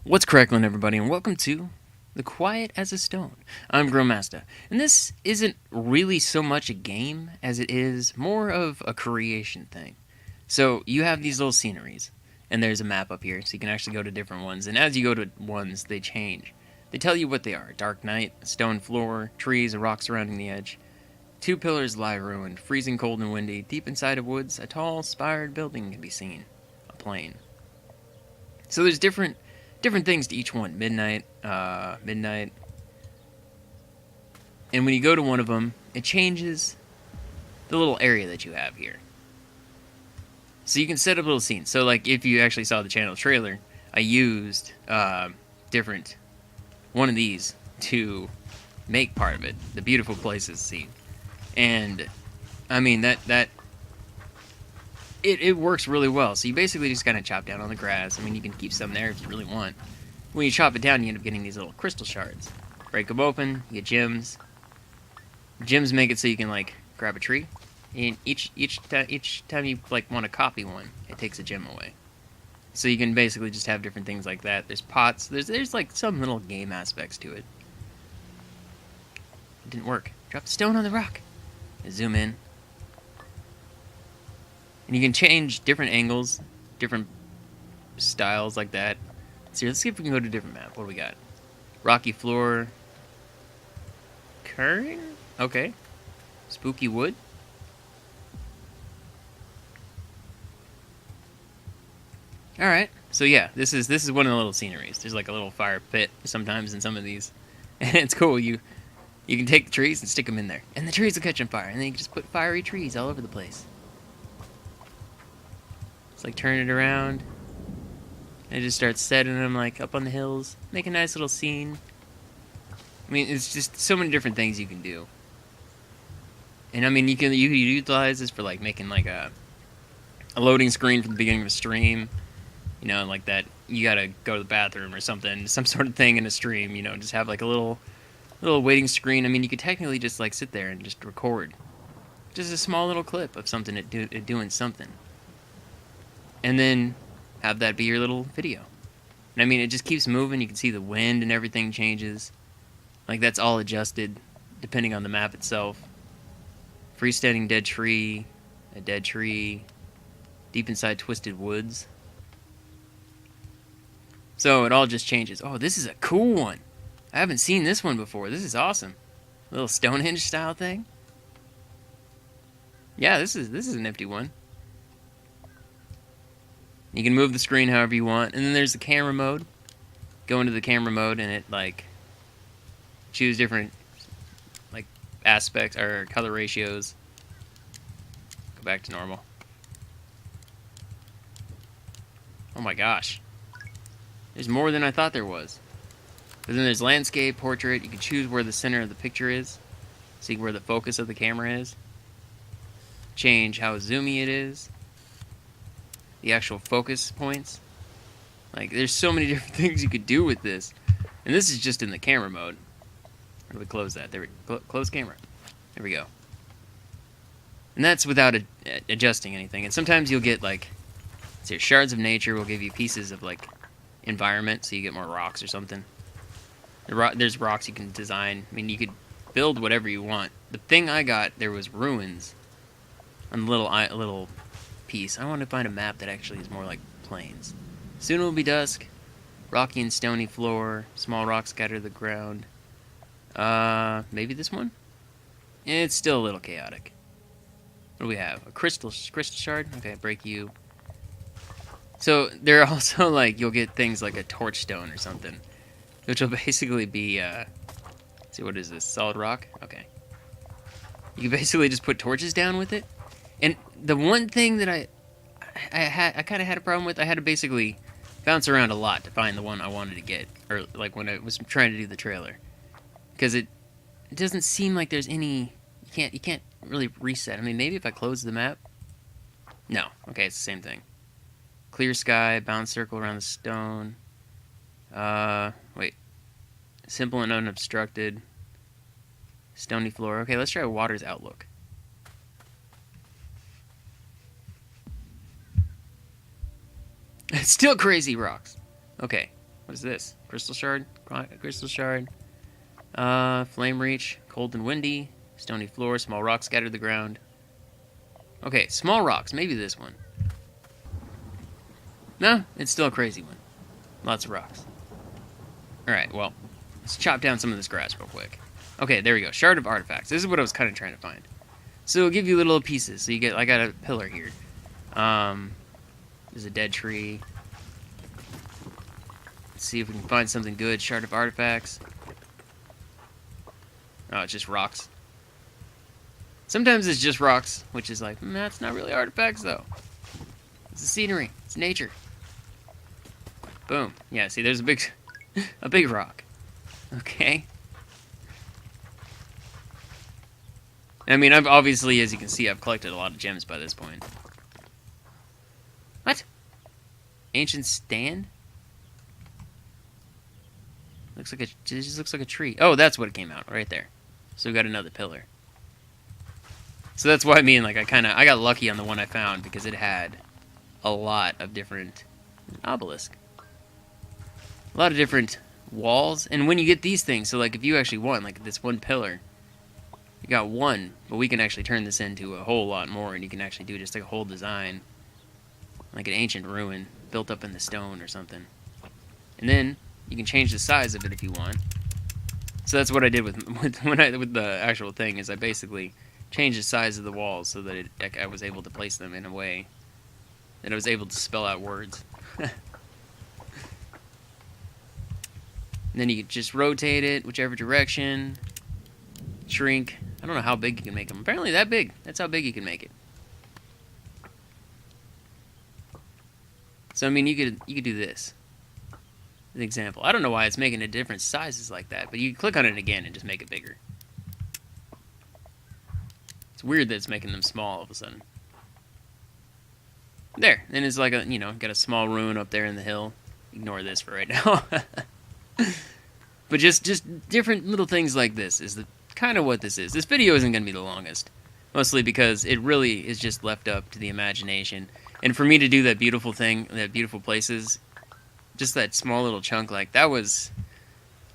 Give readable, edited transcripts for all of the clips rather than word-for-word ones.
What's cracklin', everybody, and welcome to The Quiet as a Stone. I'm Growmaster, and this isn't really so much a game as it is more of a creation thing. So you have these little sceneries, and there's a map up here, so you can actually go to different ones, and as you go to ones, they change. They tell you what they are: dark night, a stone floor, trees and rocks surrounding the edge. Two pillars lie ruined, freezing cold and windy. Deep inside of woods, a tall, spired building can be seen. A plain. So there's different things to each one. Midnight. And when you go to one of them, it changes the little area that you have here. So you can set up little scenes. So like if you actually saw the channel trailer, I used different one of these to make part of it, the beautiful places scene. And I mean that it works really well. So you basically just kind of chop down on the grass. I mean, you can keep some there if you really want. When you chop it down, you end up getting these little crystal shards. Break them open, you get gems. Gems make it so you can like grab a tree, and each time you like want to copy one, it takes a gem away. So you can basically just have different things like that. There's pots. There's like some little game aspects to it. It didn't work. Drop the stone on the rock. And zoom in. And you can change different angles, different styles like that. So let's see if we can go to a different map. What do we got? Rocky floor. Current? Okay. Spooky wood. Alright. So yeah, this is one of the little sceneries. There's like a little fire pit sometimes in some of these. And it's cool. You can take the trees and stick them in there. And the trees will catch on fire. And then you can just put fiery trees all over the place. It's like turn it around. And just start setting them like up on the hills. Make a nice little scene. I mean, it's just so many different things you can do. And I mean, you can utilize this for like making like a loading screen from the beginning of a stream. You know, like that you gotta go to the bathroom or something, some sort of thing in a stream. You know, just have like a little waiting screen. I mean, you could technically just like sit there and just record, just a small little clip of something doing something, and then have that be your little video. And I mean, it just keeps moving. You can see the wind and everything changes. Like that's all adjusted depending on the map itself. Freestanding dead tree, a dead tree, deep inside twisted woods. So it all just changes. Oh, this is a cool one. I haven't seen this one before. This is awesome. A little Stonehenge style thing. Yeah, this is a nifty one. You can move the screen however you want. And then there's the camera mode. Go into the camera mode and it like choose different like aspects or color ratios. Go back to normal. Oh my gosh. There's more than I thought there was. But then there's landscape, portrait. You can choose where the center of the picture is. See where the focus of the camera is. Change how zoomy it is. The actual focus points. Like, there's so many different things you could do with this. And this is just in the camera mode. How do we close that? There we go. Close camera. There we go. And that's without adjusting anything. And sometimes you'll get, like, say, shards of nature will give you pieces of, like, environment, so you get more rocks or something. There's rocks you can design. I mean, you could build whatever you want. The thing I got, there was ruins on the little piece. I want to find a map that actually is more like plains. Soon it will be dusk. Rocky and stony floor. Small rocks scatter the ground. Maybe this one? It's still a little chaotic. What do we have? A crystal shard? Okay, break you. So there are also like you'll get things like a torch stone or something, which will basically be let's see, what is this? Solid rock? Okay. You can basically just put torches down with it. And the one thing that I kind of had a problem with, I had to basically bounce around a lot to find the one I wanted to get, or like when I was trying to do the trailer, because it doesn't seem like there's any. You can't really reset. I mean, maybe if I close the map. No. Okay, it's the same thing. Clear sky, bound circle around the stone. Wait. Simple and unobstructed. Stony floor. Okay, let's try water's outlook. It's still crazy rocks. Okay. What is this? Crystal shard? Crystal shard. Flame reach. Cold and windy. Stony floor. Small rocks scattered to the ground. Okay, small rocks. Maybe this one. No, it's still a crazy one. Lots of rocks. Alright, well, let's chop down some of this grass real quick. Okay, there we go. Shard of artifacts. This is what I was kind of trying to find. So it'll give you little pieces. So you get, I got a pillar here. There's a dead tree. Let's see if we can find something good. Shard of artifacts. Oh, it's just rocks. Sometimes it's just rocks, which is like, that's not really artifacts though. It's the scenery. It's nature. Boom. Yeah, see, there's a big rock. Okay. I mean, I've obviously, as you can see, I've collected a lot of gems by this point. What? Ancient stand? It just looks like a tree. Oh, that's what it came out right there. So we got another pillar. So that's why I mean, like, I got lucky on the one I found because it had a lot of different obelisk. A lot of different walls. And when you get these things, so like if you actually want like this one pillar, you got one, but we can actually turn this into a whole lot more, and you can actually do just like a whole design, like an ancient ruin built up in the stone or something. And then you can change the size of it if you want. So that's what I did with the actual thing, is I basically changed the size of the walls so that I was able to place them in a way that I was able to spell out words. And then you can just rotate it whichever direction, shrink. I don't know how big you can make them. Apparently that big. That's how big you can make it. So I mean, you could do this. An example. I don't know why it's making it different sizes like that, but you click on it again and just make it bigger. It's weird that it's making them small all of a sudden. There. Then it's like got a small ruin up there in the hill. Ignore this for right now. But just different little things like this is kind of what this is. This video isn't going to be the longest, mostly because it really is just left up to the imagination. And for me to do that beautiful thing, that beautiful places, just that small little chunk, like that was,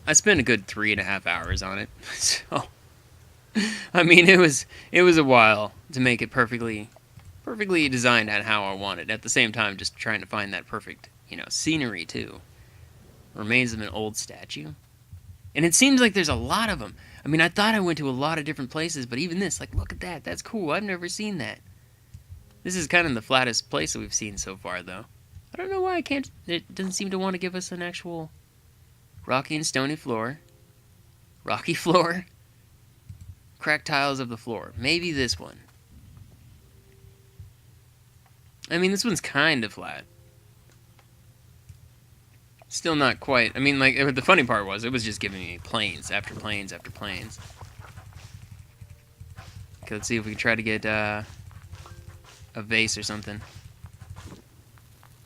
I spent a good 3.5 hours on it. So, I mean, it was a while to make it perfectly designed at how I wanted. At the same time, just trying to find that perfect, scenery too. Remains of an old statue. And it seems like there's a lot of them. I mean, I thought I went to a lot of different places, but even this, like, look at that. That's cool. I've never seen that. This is kind of the flattest place that we've seen so far, though. I don't know why I can't... It doesn't seem to want to give us an actual rocky and stony floor. Rocky floor. Cracked tiles of the floor. Maybe this one. I mean, this one's kind of flat. Still not quite. I mean, like, the funny part was, it was just giving me planes after planes after planes. Okay, let's see if we can try to get a vase or something.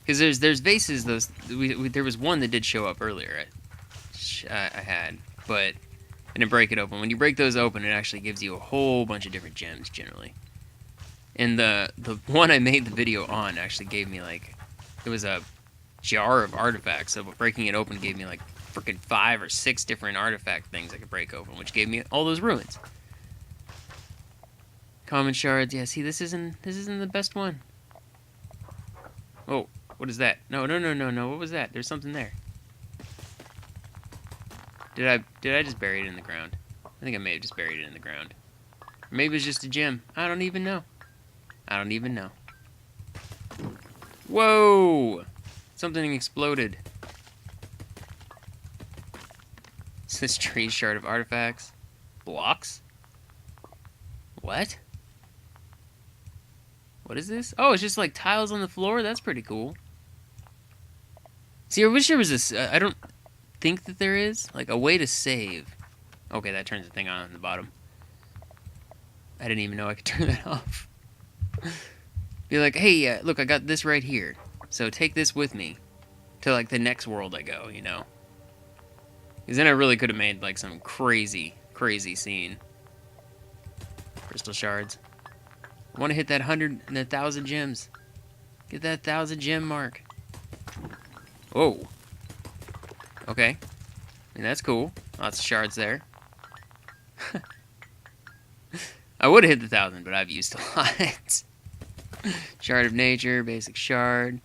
Because there's vases, there was one that did show up earlier I had, but I didn't break it open. When you break those open, it actually gives you a whole bunch of different gems, generally. And the one I made the video on actually gave me, like, it was a jar of artifacts, so breaking it open gave me like freaking 5 or 6 different artifact things I could break open, which gave me all those ruins. Common shards. Yeah, see, this isn't the best one. Oh, what is that? No. What was that? There's something there. Did I just bury it in the ground? I think I may have just buried it in the ground. Or maybe it's just a gem. I don't even know. Whoa! Something exploded. Is this tree shard of artifacts? Blocks? What? What is this? Oh, it's just like tiles on the floor? That's pretty cool. See, I wish there was this... I don't think that there is. Like, a way to save. Okay, that turns the thing on the bottom. I didn't even know I could turn that off. Be like, hey, look, I got this right here. So take this with me to, like, the next world I go, Because then I really could have made, like, some crazy, crazy scene. Crystal shards. I want to hit that 100 and 1,000 gems. Get that 1,000 gem mark. Whoa. Okay. I mean, that's cool. Lots of shards there. I would have hit the 1,000, but I've used a lot. Shard of nature, basic shard.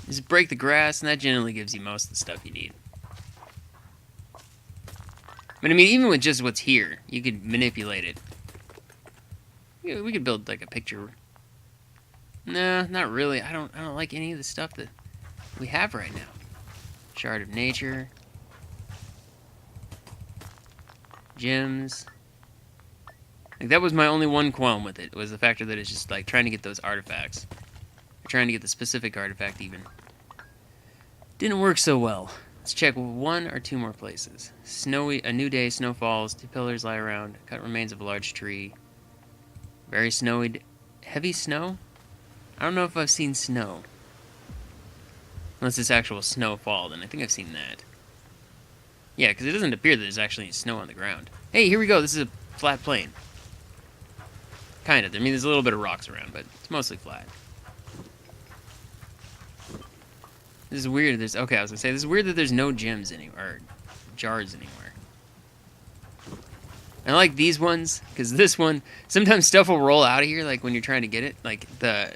Just break the grass, and that generally gives you most of the stuff you need. But I mean, even with just what's here, you could manipulate it. We could build like a picture. No, not really. I don't like any of the stuff that we have right now. Shard of nature. Gems. Like, that was my only one qualm with it, was the factor that it's just like trying to get those artifacts. Or trying to get the specific artifact even. Didn't work so well. Let's check 1 or 2 more places. Snowy, a new day, snow falls, 2 pillars lie around, cut remains of a large tree. Very snowy, heavy snow? I don't know if I've seen snow. Unless it's actual snowfall, then I think I've seen that. Yeah, because it doesn't appear that there's actually snow on the ground. Hey, here we go, this is a flat plain. Kind of, I mean there's a little bit of rocks around, but it's mostly flat. This is weird. Okay, I was gonna say this is weird that there's no gems anywhere, or jars anywhere. I like these ones because this one sometimes stuff will roll out of here, like when you're trying to get it. Like I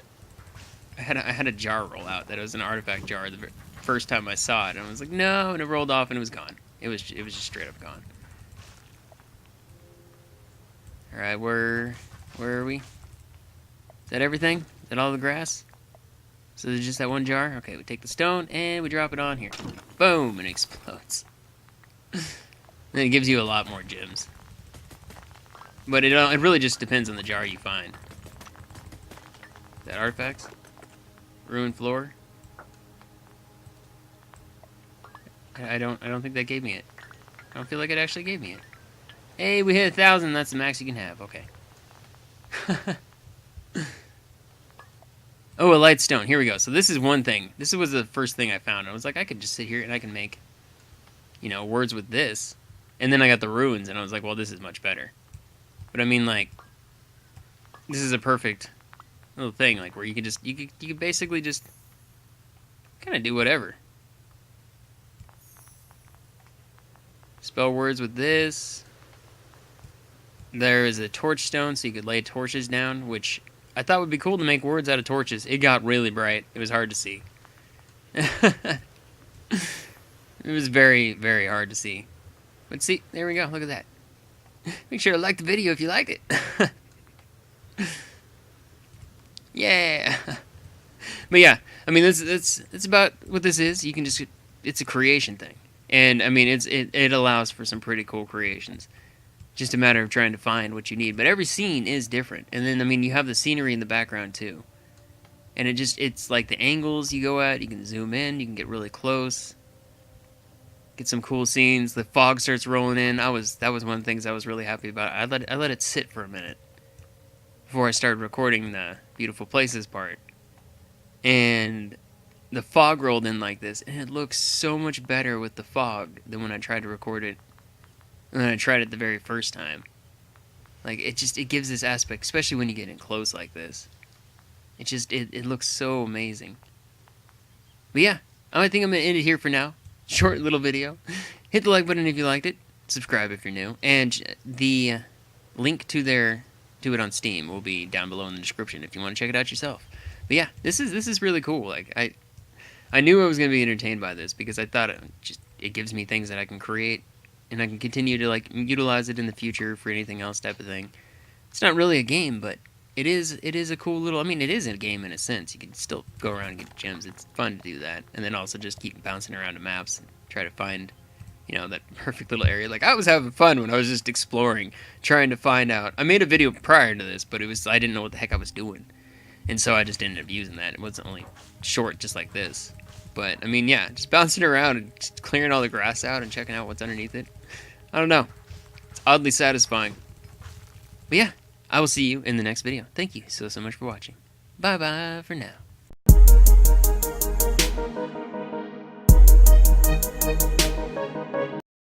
had a jar roll out that was an artifact jar the first time I saw it, and I was like, no, and it rolled off and it was gone. It was just straight up gone. All right, where are we? Is that everything? Is that all the grass? So there's just that one jar? Okay, we take the stone and we drop it on here. Boom, and it explodes. Then it gives you a lot more gems. But it really just depends on the jar you find. Is that artifacts? Ruined floor? I don't think that gave me it. I don't feel like it actually gave me it. Hey, we hit 1,000, that's the max you can have, okay. Oh, a light stone. Here we go. So this is one thing. This was the first thing I found. I was like, I could just sit here and I can make, words with this. And then I got the ruins, and I was like, well, this is much better. But I mean, like, this is a perfect little thing, like, where you could basically just kind of do whatever. Spell words with this. There is a torch stone, so you could lay torches down, which I thought would be cool to make words out of torches. It got really bright. It was hard to see. It was very, very hard to see. But see, there we go. Look at that. Make sure to like the video if you liked it. Yeah. But yeah, I mean, it's about what this is. You can just, it's a creation thing. And I mean, it allows for some pretty cool creations. Just a matter of trying to find what you need. But every scene is different. And then, I mean, you have the scenery in the background, too. And it's like the angles you go at. You can zoom in. You can get really close. Get some cool scenes. The fog starts rolling in. That was one of the things I was really happy about. I let it sit for a minute before I started recording the beautiful places part. And the fog rolled in like this. And it looks so much better with the fog than when I tried to record it. And then I tried it the very first time. Like, it gives this aspect, especially when you get in close like this. It looks so amazing. But yeah, I think I'm going to end it here for now. Short little video. Hit the like button if you liked it. Subscribe if you're new. And the link to it on Steam will be down below in the description if you want to check it out yourself. But yeah, this is really cool. Like, I knew I was going to be entertained by this because I thought it gives me things that I can create. And I can continue to, like, utilize it in the future for anything else type of thing. It's not really a game, but it is a cool little... I mean, it is a game in a sense. You can still go around and get gems. It's fun to do that. And then also just keep bouncing around to maps and try to find, that perfect little area. Like, I was having fun when I was just exploring, trying to find out. I made a video prior to this, but I didn't know what the heck I was doing. And so I just ended up using that. It wasn't only short just like this. But, I mean, yeah, just bouncing around and just clearing all the grass out and checking out what's underneath it. I don't know. It's oddly satisfying. But yeah, I will see you in the next video. Thank you so much for watching. Bye-bye for now.